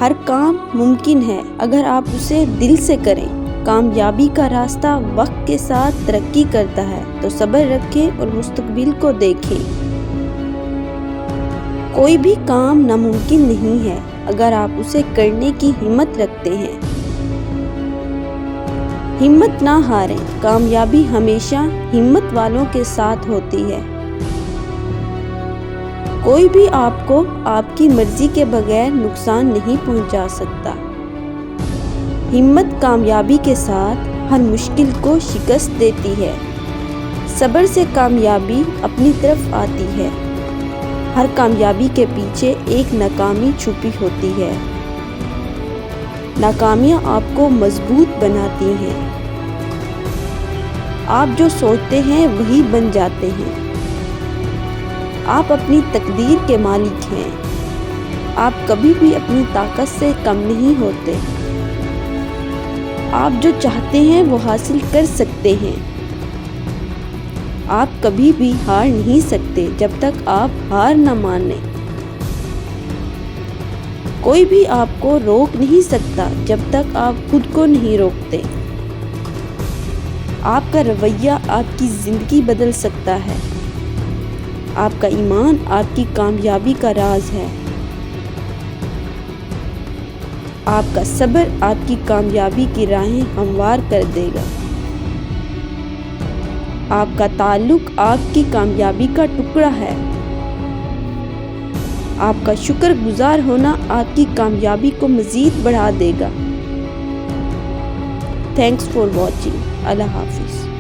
ہر کام ممکن ہے اگر آپ اسے دل سے کریں۔ کامیابی کا راستہ وقت کے ساتھ ترقی کرتا ہے، تو صبر رکھیں اور مستقبل کو دیکھیں۔ کوئی بھی کام ناممکن نہیں ہے اگر آپ اسے کرنے کی ہمت رکھتے ہیں۔ ہمت نہ ہاریں، کامیابی ہمیشہ ہمت والوں کے ساتھ ہوتی ہے۔ کوئی بھی آپ کو آپ کی مرضی کے بغیر نقصان نہیں پہنچا سکتا۔ ہمت کامیابی کے ساتھ ہر مشکل کو شکست دیتی ہے۔ صبر سے کامیابی اپنی طرف آتی ہے۔ ہر کامیابی کے پیچھے ایک ناکامی چھپی ہوتی ہے۔ ناکامیاں آپ کو مضبوط بناتی ہیں۔ آپ جو سوچتے ہیں وہی بن جاتے ہیں۔ آپ اپنی تقدیر کے مالک ہیں۔ آپ کبھی بھی اپنی طاقت سے کم نہیں ہوتے۔ آپ جو چاہتے ہیں وہ حاصل کر سکتے ہیں۔ آپ کبھی بھی ہار نہیں سکتے جب تک آپ ہار نہ مانیں۔ کوئی بھی آپ کو روک نہیں سکتا جب تک آپ خود کو نہیں روکتے۔ آپ کا رویہ آپ کی زندگی بدل سکتا ہے۔ آپ کا ایمان آپ کی کامیابی کا راز ہے۔ آپ کا صبر آپ کی کامیابی کی راہیں ہموار کر دے گا۔ آپ کا تعلق آپ کی کامیابی کا ٹکڑا ہے۔ آپ کا شکر گزار ہونا آپ کی کامیابی کو مزید بڑھا دے گا۔ Thanks for watching. اللہ حافظ۔